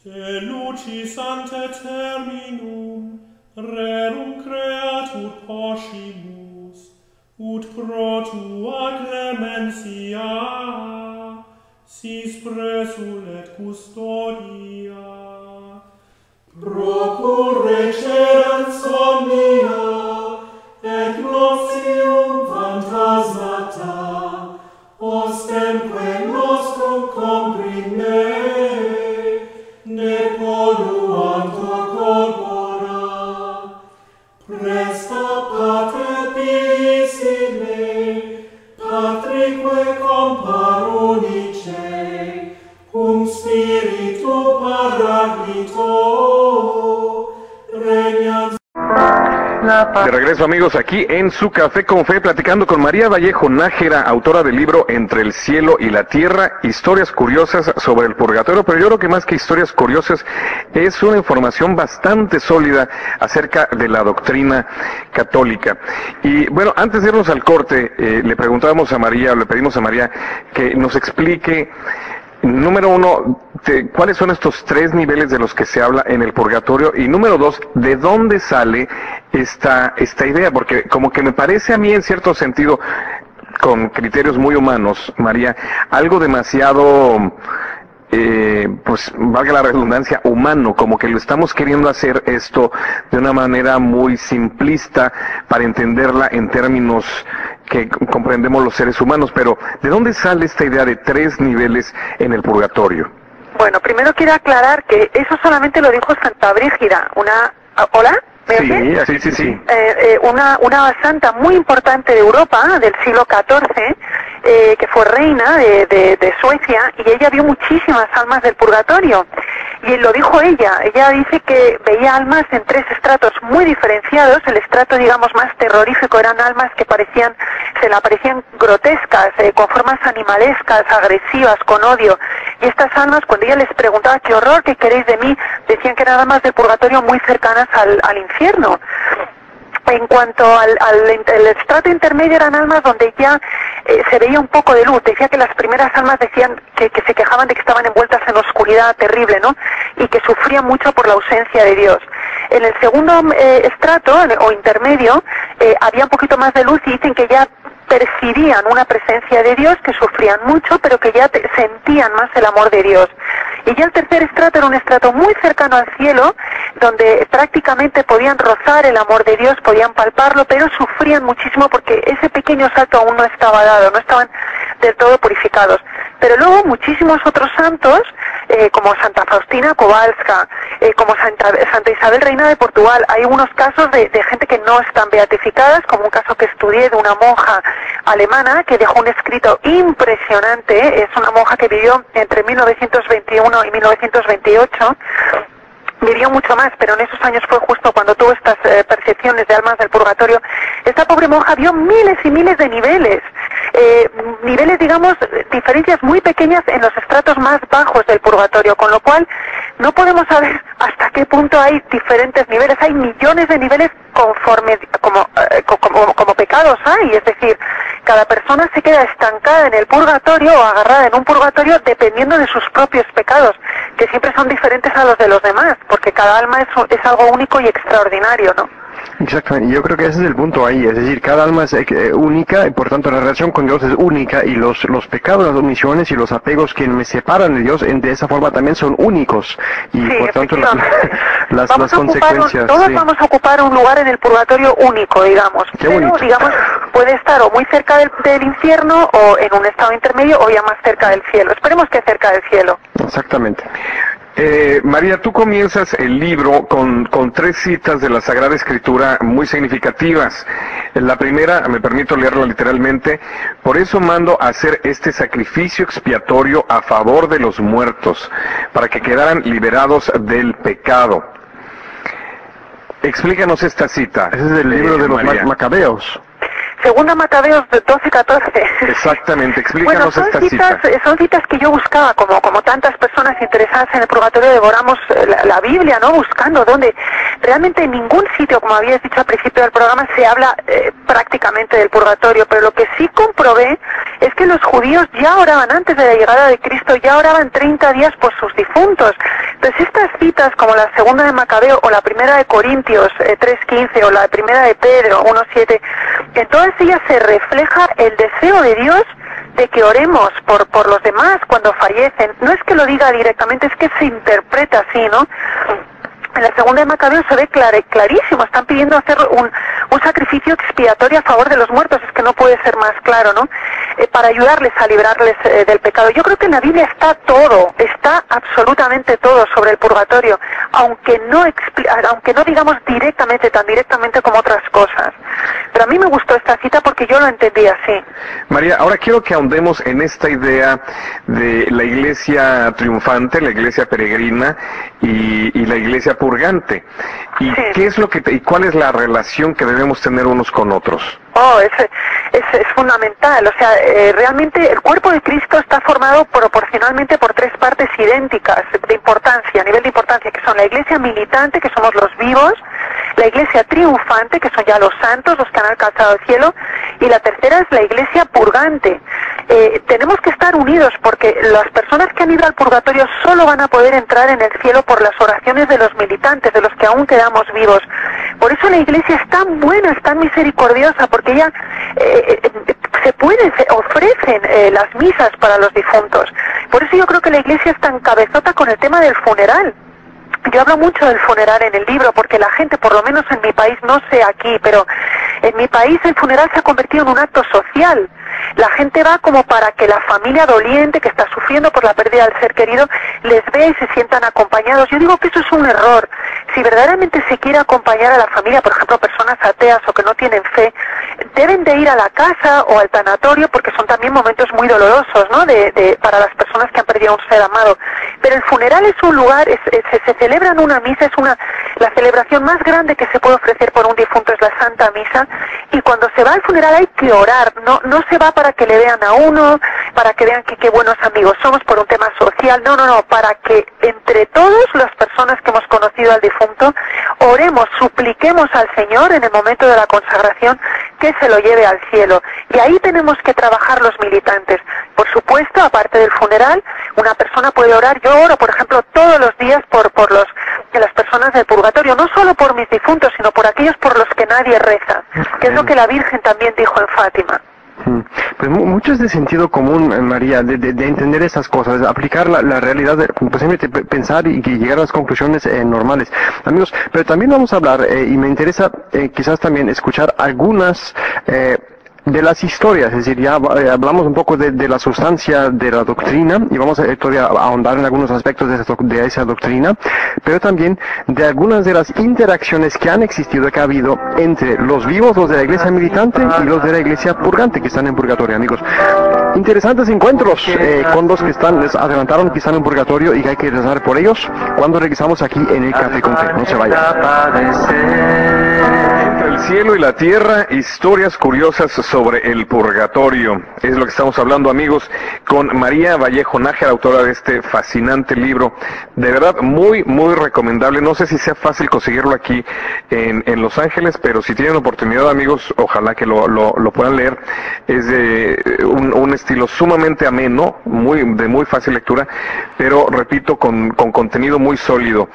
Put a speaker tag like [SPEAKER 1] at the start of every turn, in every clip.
[SPEAKER 1] Te lucis ante terminum, rerum creatur poscimus, ut pro tua clementia, sis presulet custodia. Procurre cerent somnia, et glossium phantasmata, ostemque nostrum comprime, ne polluantur corpora. Presta pater pissime, patrique comparunice, cum spiritu paraclito, regnat.
[SPEAKER 2] De regreso, amigos, aquí en Su Café con Fe, platicando con María Vallejo Nájera, autora del libro Entre el cielo y la tierra, historias curiosas sobre el purgatorio, pero yo creo que más que historias curiosas es una información bastante sólida acerca de la doctrina católica. Y bueno, antes de irnos al corte, le pedimos a María que nos explique, número uno, ¿cuáles son estos 3 niveles de los que se habla en el purgatorio? Y número 2, ¿de dónde sale esta idea? Porque como que me parece a mí, en cierto sentido, con criterios muy humanos, María, algo demasiado, pues valga la redundancia, humano, como que lo estamos queriendo hacer esto de una manera muy simplista para entenderla en términos que comprendemos los seres humanos. Pero ¿de dónde sale esta idea de 3 niveles en el purgatorio?
[SPEAKER 3] Bueno, primero quiero aclarar que eso solamente lo dijo Santa Brígida, ¿Hola? ¿Me oyes?
[SPEAKER 2] Sí.
[SPEAKER 3] Una santa muy importante de Europa, del siglo XIV, que fue reina de Suecia, y ella vio muchísimas almas del purgatorio. Y lo dijo ella dice que veía almas en 3 estratos muy diferenciados. El estrato, digamos, más terrorífico eran almas que se le aparecían grotescas, con formas animalescas, agresivas, con odio. Y estas almas, cuando ella les preguntaba qué horror, qué queréis de mí, decían que eran almas del purgatorio muy cercanas al infierno. En cuanto al estrato intermedio, eran almas donde ya se veía un poco de luz. Decía que las primeras almas decían que se quejaban de que estaban envueltas en oscuridad terrible, ¿no? Y que sufrían mucho por la ausencia de Dios. En el segundo estrato, o intermedio, había un poquito más de luz, y dicen que ya percibían una presencia de Dios, que sufrían mucho, pero que ya sentían más el amor de Dios. Y ya el tercer estrato era un estrato muy cercano al cielo, donde prácticamente podían rozar el amor de Dios, podían palparlo, pero sufrían muchísimo porque ese pequeño salto aún no estaba dado, no estaban del todo purificados. Pero luego muchísimos otros santos, como Santa Faustina Kowalska, como Santa Isabel Reina de Portugal, hay unos casos de gente que no están beatificadas, como un caso que estudié de una monja alemana que dejó un escrito impresionante. Es una monja que vivió entre 1921 y 1928, vivió mucho más, pero en esos años fue justo cuando tuvo estas percepciones de almas del purgatorio. Esta pobre monja vio miles y miles de niveles, digamos, diferencias muy pequeñas en los estratos más bajos del purgatorio, con lo cual no podemos saber hasta qué punto hay diferentes niveles. Hay millones de niveles conforme como pecados hay, es decir, cada persona se queda estancada en el purgatorio o agarrada en un purgatorio dependiendo de sus propios pecados, que siempre son diferentes a los de los demás, porque cada alma es algo único y extraordinario, ¿no?
[SPEAKER 4] Exactamente, yo creo que ese es el punto ahí, es decir, cada alma es única, y por tanto la relación con Dios es única, y los pecados, las omisiones y los apegos que me separan de Dios de esa forma también son únicos, y
[SPEAKER 3] sí,
[SPEAKER 4] por tanto las consecuencias...
[SPEAKER 3] Todos vamos a ocupar un lugar en el purgatorio único, digamos.
[SPEAKER 4] Qué
[SPEAKER 3] pero
[SPEAKER 4] bonito.
[SPEAKER 3] Digamos, puede estar o muy cerca del infierno, o en un estado intermedio, o ya más cerca del cielo. Esperemos que cerca del cielo.
[SPEAKER 4] Exactamente.
[SPEAKER 2] María, tú comienzas el libro con 3 citas de la Sagrada Escritura muy significativas. La primera, me permito leerla literalmente: por eso mando a hacer este sacrificio expiatorio a favor de los muertos, para que quedaran liberados del pecado. Explícanos esta cita.
[SPEAKER 4] Ese es el libro de los Macabeos.
[SPEAKER 3] Segunda Macabeos 12-14.
[SPEAKER 2] Exactamente, explícanos esta cita.
[SPEAKER 3] Son citas que yo buscaba, como tantas personas interesadas en el purgatorio devoramos la Biblia, ¿no? Buscando dónde. Realmente en ningún sitio, como habías dicho al principio del programa, se habla prácticamente del purgatorio, pero lo que sí comprobé es que los judíos ya oraban antes de la llegada de Cristo, ya oraban 30 días por sus difuntos. Entonces estas citas como la segunda de Macabeo o la primera de Corintios 3:15 o la primera de Pedro 1:7, en todas ellas se refleja el deseo de Dios de que oremos por los demás cuando fallecen. No es que lo diga directamente, es que se interpreta así, ¿no? En la segunda de Macabeo se ve clarísimo, están pidiendo hacer un sacrificio expiatorio a favor de los muertos, es que no puede ser más claro, ¿no? Para ayudarles a librarles del pecado. Yo creo que en la Biblia está todo, está absolutamente todo sobre el purgatorio, aunque no digamos tan directamente como otras cosas. Pero a mí me gustó esta cita porque yo lo entendí así.
[SPEAKER 2] María, ahora quiero que ahondemos en esta idea de la iglesia triunfante, la iglesia peregrina y la iglesia purgante. ¿Y
[SPEAKER 3] sí.
[SPEAKER 2] qué es y cuál es la relación que debemos tener unos con otros?
[SPEAKER 3] Oh, es fundamental. O sea, realmente el cuerpo de Cristo está formado proporcionalmente por tres partes idénticas de importancia, a nivel de importancia, que son la iglesia militante, que somos los vivos, la iglesia triunfante, que son ya los santos, los que han alcanzado el cielo, y la tercera es la iglesia purgante. Tenemos que estar unidos porque las personas que han ido al purgatorio solo van a poder entrar en el cielo por las oraciones de los militantes, de los que aún quedamos vivos. Por eso la iglesia es tan buena, es tan misericordiosa, porque ella se ofrecen las misas para los difuntos. Por eso yo creo que la iglesia es tan cabezota con el tema del funeral. Yo hablo mucho del funeral en el libro porque la gente, por lo menos en mi país, no sé aquí, pero en mi país el funeral se ha convertido en un acto social. La gente va como para que la familia doliente que está sufriendo por la pérdida del ser querido les vea y se sientan acompañados. Yo digo que eso es un error. Si verdaderamente se quiere acompañar a la familia, por ejemplo, personas ateas o que no tienen fe, deben de ir a la casa o al tanatorio porque son también momentos muy dolorosos, ¿no? Para las personas que han perdido a un ser amado. Pero el funeral es un lugar, se celebra en una misa, la celebración más grande que se puede ofrecer por un difunto es la Santa Misa, y cuando se va al funeral hay que orar, no se va para que le vean a uno, para que vean que qué buenos amigos somos por un tema social, no, para que entre todos las personas que hemos conocido al difunto oremos, supliquemos al Señor en el momento de la consagración que se lo lleve al cielo. Y ahí tenemos que trabajar los militantes. Por supuesto, aparte del funeral, una persona puede orar. Yo oro, por ejemplo, todos los días por las personas del purgatorio, no solo por mis difuntos, sino por aquellos por los que nadie reza, que es lo que la Virgen también dijo en Fátima.
[SPEAKER 4] Pues mucho es de sentido común, María, de entender esas cosas, de aplicar la realidad, simplemente pensar y llegar a las conclusiones normales. Amigos, pero también vamos a hablar, y me interesa quizás también escuchar algunas de las historias, es decir, ya hablamos un poco de la sustancia de la doctrina y vamos a todavía ahondar en algunos aspectos de esa doctrina, pero también de algunas de las interacciones que han existido, que ha habido entre los vivos, los de la iglesia militante y los de la iglesia purgante que están en purgatorio, amigos. Interesantes encuentros con los que les adelantaron que están en purgatorio y que hay que rezar por ellos cuando regresamos aquí en el Café con Fe. No se vayan.
[SPEAKER 2] Entre el cielo y la tierra, historias curiosas sobre el purgatorio. Es lo que estamos hablando, amigos, con María Vallejo Nájera, autora de este fascinante libro. De verdad, muy, muy recomendable. No sé si sea fácil conseguirlo aquí en Los Ángeles, pero si tienen oportunidad, amigos, ojalá que lo puedan leer. Es de un estilo sumamente ameno, de muy fácil lectura, pero, repito, con contenido muy sólido,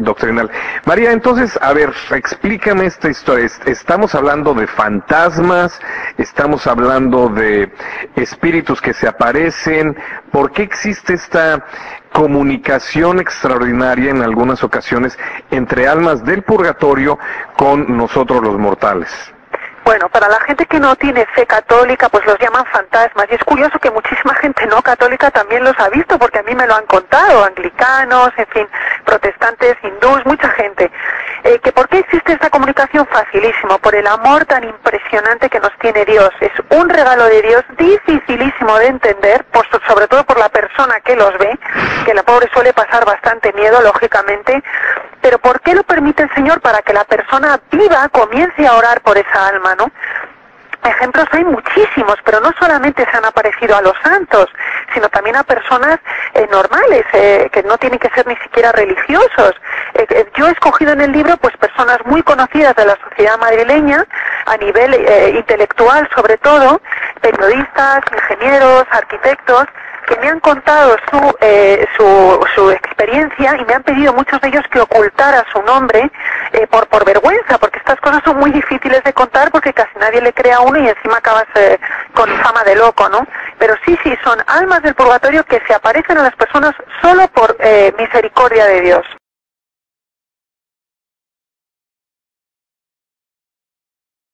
[SPEAKER 2] doctrinal. María, entonces, a ver, explícame esta historia. Estamos hablando de fantasmas, estamos hablando de espíritus que se aparecen. ¿Por qué existe esta comunicación extraordinaria en algunas ocasiones entre almas del purgatorio con nosotros los mortales?
[SPEAKER 3] Bueno, para la gente que no tiene fe católica, pues los llaman fantasmas. Y es curioso que muchísima gente no católica también los ha visto, porque a mí me lo han contado, anglicanos, en fin, protestantes, hindús, mucha gente. ¿Que por qué existe esta comunicación? Facilísimo, por el amor tan impresionante que nos tiene Dios. Es un regalo de Dios dificilísimo de entender, sobre todo por la persona que los ve, que la pobre suele pasar bastante miedo, lógicamente. Pero ¿por qué lo permite el Señor? Para que la persona viva comience a orar por esa alma, ¿no? Ejemplos hay muchísimos, pero no solamente se han aparecido a los santos, sino también a personas normales, que no tienen que ser ni siquiera religiosos. Yo he escogido en el libro pues personas muy conocidas de la sociedad madrileña, a nivel intelectual sobre todo, periodistas, ingenieros, arquitectos, que me han contado su experiencia y me han pedido muchos de ellos que ocultara su nombre por vergüenza, porque estas cosas son muy difíciles de contar porque casi nadie le cree a uno y encima acabas con fama de loco, ¿no? Pero sí, son almas del purgatorio que se aparecen a las personas solo por misericordia de Dios.